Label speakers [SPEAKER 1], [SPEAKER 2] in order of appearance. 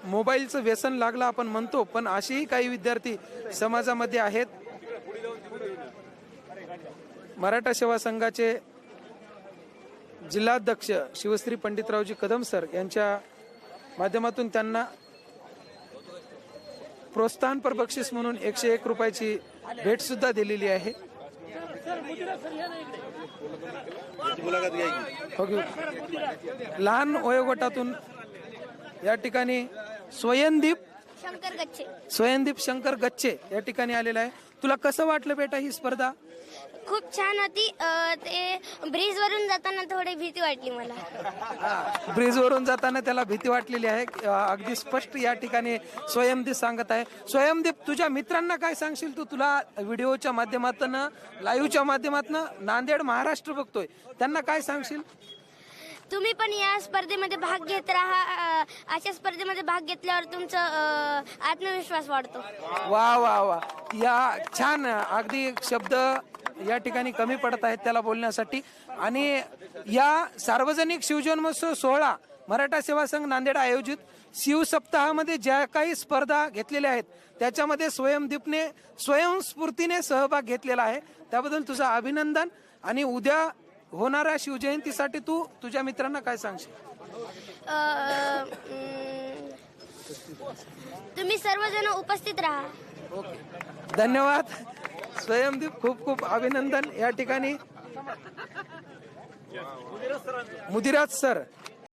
[SPEAKER 1] मोबाईलचं व्यसन लागलं आपण म्हणतो, पण असेही काही विद्यार्थी समाजामध्ये आहेत. मराठा सेवा संघाचे जिल्हाध्यक्ष शिवश्री पंडितरावजी कदम सर यांच्या माध्यमातून त्यांना प्रोत्साहनपर बक्षीस म्हणून 101 रुपयाची भेट सुद्धा दिलेली आहे. लहान वयोगटातून या ठिकाणी स्वयंदीप शंकर गच्चे या ठिकाणी आलेला आहे. तुला कसं वाटलं बेटा ही स्पर्धा?
[SPEAKER 2] खूप छान होती. ते ब्रिज वरून जाताना थोडी भीती वाटली मला.
[SPEAKER 1] ब्रिज वरून जाताना त्याला भीती वाटलेली आहे. अगदी स्पष्ट या ठिकाणी स्वयंदीप सांगत आहे. स्वयंदीप, तुझ्या मित्रांना काय सांगशील तू? तुला व्हिडिओच्या माध्यमातून, लाईव्हच्या माध्यमातून नांदेड महाराष्ट्र बघतोय, त्यांना काय सांगशील?
[SPEAKER 2] तुम्ही पण या स्पर्धेमध्ये भाग घेत राहा. अशा स्पर्धेमध्ये भाग घेतल्यावर तुमचा आत्मविश्वास वाढतो.
[SPEAKER 1] वा वा वा, या छान अगदी शब्द या ठिकाणी कमी पडत आहेत त्याला बोलण्यासाठी. आणि या सार्वजनिक शिवजन्मोत्सव सोहळा मराठा सेवा संघ नांदेड आयोजित शिवसप्ताहामध्ये ज्या काही स्पर्धा घेतलेल्या आहेत त्याच्यामध्ये स्वयंदीपने स्वयंस्फूर्तीने सहभाग घेतलेला आहे. त्याबद्दल तुझं अभिनंदन. आणि उद्या होणाऱ्या शिवजयंतीसाठी तू तुझ्या मित्रांना काय सांगशील?
[SPEAKER 2] तुम्ही सर्वजण उपस्थित राहा.
[SPEAKER 1] ओके, धन्यवाद स्वयंदीप, खूप खूप अभिनंदन. या ठिकाणी मुदिराज सर